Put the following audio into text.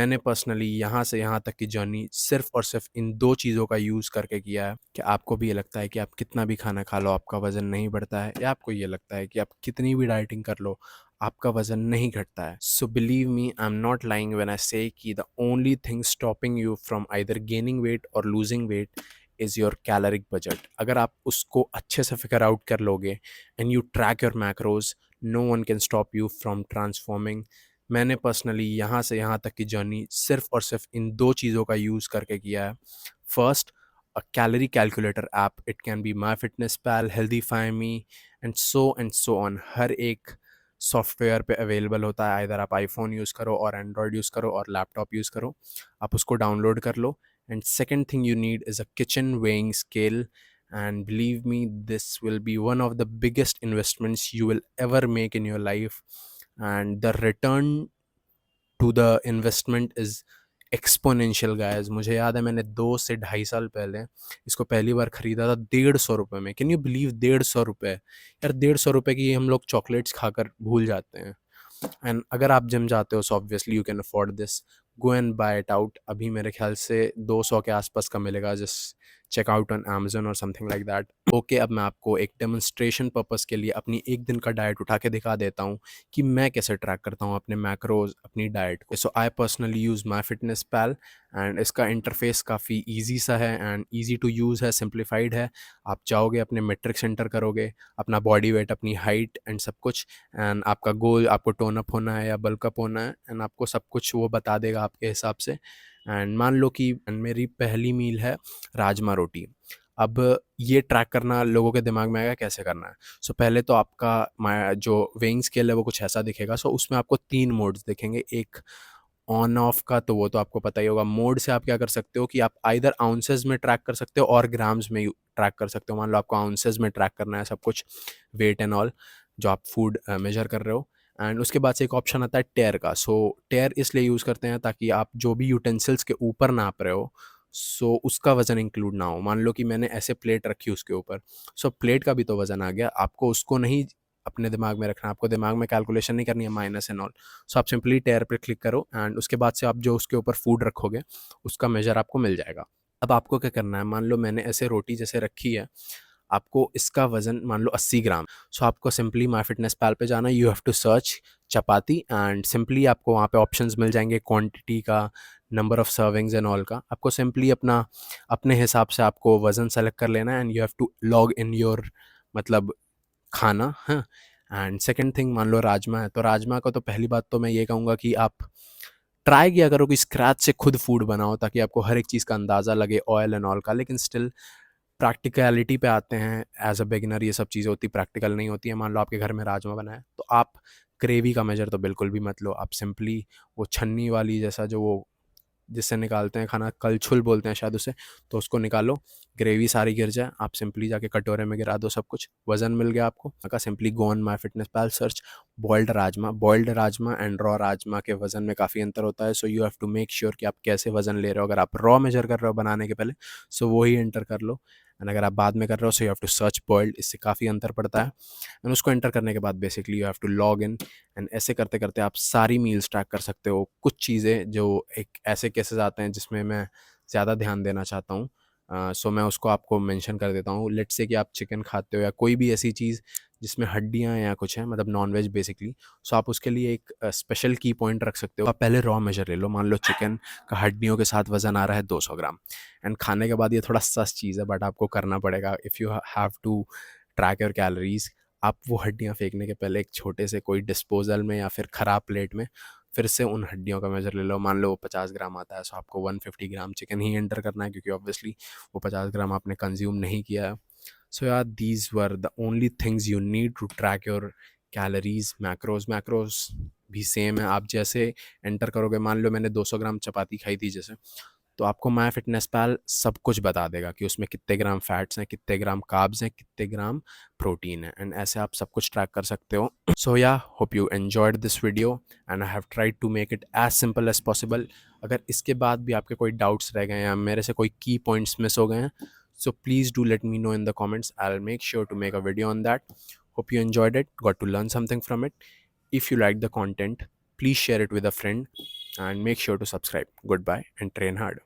मैंने पर्सनली यहाँ से यहाँ तक की जर्नी सिर्फ़ और सिर्फ़ इन 2 चीज़ों का यूज़ करके किया है। क्या आपको भी ये लगता है कि आप कितना भी खाना खा लो आपका वज़न नहीं बढ़ता है? या आपको ये लगता है कि आप कितनी भी डाइटिंग कर लो आपका वज़न नहीं घटता है? So believe me, I am not lying when I say कि the only thing stopping you from either gaining weight or losing weight is your caloric budget. अगर आप उसको अच्छे से फ़िगर आउट कर लोगे and you track your macros, no one can stop you from transforming. मैंने personally यहाँ से यहाँ तक की जर्नी सिर्फ़ और सिर्फ़ इन 2 चीज़ों का यूज़ करके किया है। First, a calorie calculator app, it can be MyFitnessPal, HealthifyMe and so on. हर एक सॉफ्टवेयर पे अवेलेबल होता है, आइदर आप आईफ़ोन यूज़ करो और एंड्रॉयड यूज़ करो और लैपटॉप यूज़ करो, आप उसको डाउनलोड कर लो। And second thing you need is a kitchen weighing scale, and believe me, this will be one of the biggest investments you will ever make in your life, and the return to the investment is exponential guys. मुझे याद है मैंने 2 से ढाई साल पहले इसको पहली बार खरीदा था 150 में। कैन यू बिलीव 150 रुपये? यार 150 रुपये की हम लोग चॉकलेट्स खाकर भूल जाते हैं। एंड अगर आप जिम जाते हो so obviously you can afford this, go and buy it out. अभी मेरे ख्याल से 200 के आसपास का मिलेगा, just check out on Amazon और समथिंग लाइक दैट। ओके, अब मैं आपको एक डेमोन्स्ट्रेशन पर्पस के लिए अपनी एक दिन का डाइट उठा के दिखा देता हूँ कि मैं कैसे ट्रैक करता हूँ अपने मैक्रोज, अपनी डाइट को। So I personally use MyFitnessPal, and इसका इंटरफेस काफ़ी ईजी सा है एंड ईजी टू यूज़ है, सिंप्लीफाइड है। आप जाओगे अपने मेट्रिक्स एंटर करोगे, अपना बॉडी वेट, अपनी हाइट एंड सब कुछ, एंड आपका गोल, आपको टोन अप होना है या बल्क अप होना है, एंड आपको सब कुछ वो बता देगा आपके हिसाब से। एंड मान लो कि मेरी पहली मील है राजमा रोटी। अब ये ट्रैक करना लोगों के दिमाग में आएगा कैसे करना है। सो पहले तो आपका जो वेइंग स्केल है वो कुछ ऐसा दिखेगा। सो उसमें आपको 3 मोड्स दिखेंगे। एक ऑन ऑफ का तो वो तो आपको पता ही होगा। मोड से आप क्या कर सकते हो कि आप आइदर आउंसेस में ट्रैक कर सकते हो और ग्राम्स में ट्रैक कर सकते हो। मान लो आपको आउंसेस में ट्रैक करना है सब कुछ, वेट एंड ऑल, जो आप फूड मेजर कर रहे हो। एंड उसके बाद से एक ऑप्शन आता है टेयर का। सो टेयर इसलिए यूज़ करते हैं ताकि आप जो भी यूटेंसिल्स के ऊपर नाप रहे हो, सो उसका वज़न इंक्लूड ना हो। मान लो कि मैंने ऐसे प्लेट रखी उसके ऊपर, सो प्लेट का भी तो वज़न आ गया। आपको उसको नहीं अपने दिमाग में रखना, आपको दिमाग में कैलकुलेशन नहीं करनी है माइनस एंड ऑल। सो आप सिंपली टेयर पे क्लिक करो एंड उसके बाद से आप जो उसके ऊपर फूड रखोगे उसका मेजर आपको मिल जाएगा। अब आपको क्या करना है, मान लो मैंने ऐसे रोटी जैसे रखी है, आपको इसका वजन मान लो 80 ग्राम। सो आपको सिंपली माई फिटनेस पैल पे जाना, you have to search chapati, and simply आपको वहाँ पे ऑप्शंस मिल जाएंगे क्वांटिटी का, number of servings and all का। आपको सिंपली अपना अपने हिसाब से आपको वज़न सेलेक्ट कर लेना है and you have to log in your मतलब खाना, हाँ। एंड सेकंड थिंग, मान लो राजमा है, तो राजमा का तो पहली बात तो मैं ये कहूँगा कि आप ट्राई किया करो कि स्क्रैच से खुद फूड बनाओ ताकि आपको हर एक चीज़ का अंदाज़ा लगे, ऑयल एंड ऑल का। लेकिन स्टिल प्रैक्टिकलिटी पे आते हैं, एज अ बिगिनर ये सब चीज़ें होती प्रैक्टिकल नहीं होती है। मान लो आपके घर में राजमा बना है तो आप ग्रेवी का मेजर तो बिल्कुल भी मत लो। आप सिंपली वो छन्नी वाली जैसा जो वो जिससे निकालते हैं खाना, कलछुल बोलते हैं शायद उसे, तो उसको निकालो, ग्रेवी सारी गिर जाए, आप सिंपली जाके कटोरे में गिरा दो सब कुछ, वज़न मिल गया आपको। का simply go on My Fitness Pal, search boiled rajma and raw rajma के वज़न में काफ़ी अंतर होता है। So you have to make sure कि आप कैसे वज़न ले रहे हो। अगर आप रॉ मेजर कर रहे हो बनाने के पहले, सो वो ही एंटर कर लो, एंड अगर आप बाद में कर रहे हो so you have to search boiled, इससे काफ़ी अंतर पड़ता है। एंड उसको एंटर करने के बाद basically you have to log in, and ऐसे करते करते आप सारी मील्स ट्रैक कर सकते हो। कुछ चीज़ें जो एक ऐसे केसेस आते हैं जिसमें मैं ज़्यादा ध्यान देना चाहता हूँ, सो मैं उसको आपको मेंशन कर देता हूँ। लेट्स से कि आप चिकन खाते हो या कोई भी ऐसी चीज़ जिसमें हड्डियाँ या कुछ है, मतलब नॉन वेज बेसिकली, सो आप उसके लिए एक स्पेशल की पॉइंट रख सकते हो। आप पहले रॉ मेजर ले लो, मान लो चिकन का हड्डियों के साथ वज़न आ रहा है 200 ग्राम, एंड खाने के बाद ये थोड़ा सस्त चीज़ है बट आपको करना पड़ेगा if you have to track your calories. आप वो हड्डियाँ फेंकने के पहले एक छोटे से कोई डिस्पोजल में या फिर ख़राब प्लेट में फिर से उन हड्डियों का मेजर ले लो। मान लो वो 50 ग्राम आता है, सो आपको 150 ग्राम चिकन ही एंटर करना है क्योंकि ऑब्वियसली वो 50 ग्राम आपने कंज्यूम नहीं किया है। सो यार these were the only things you need to track your calories. Macros भी सेम है, आप जैसे एंटर करोगे, मान लो मैंने 200 ग्राम चपाती खाई थी जैसे, तो आपको माय फिटनेस पैल सब कुछ बता देगा कि उसमें कितने ग्राम फैट्स हैं, कितने ग्राम कार्ब्स हैं, कितने ग्राम प्रोटीन है, एंड ऐसे आप सब कुछ ट्रैक कर सकते हो। So yeah hope you enjoyed this video and I have tried to make it as simple as possible. अगर इसके बाद भी आपके कोई डाउट्स रह गए हैं या मेरे से कोई की पॉइंट्स मिस हो गए हैं, so please do let me know in the comments. I'll make sure to make a video on that. Hope you enjoyed it, got to learn something from it. If you like the content, please share it with a friend. and make sure to subscribe. Goodbye and train hard.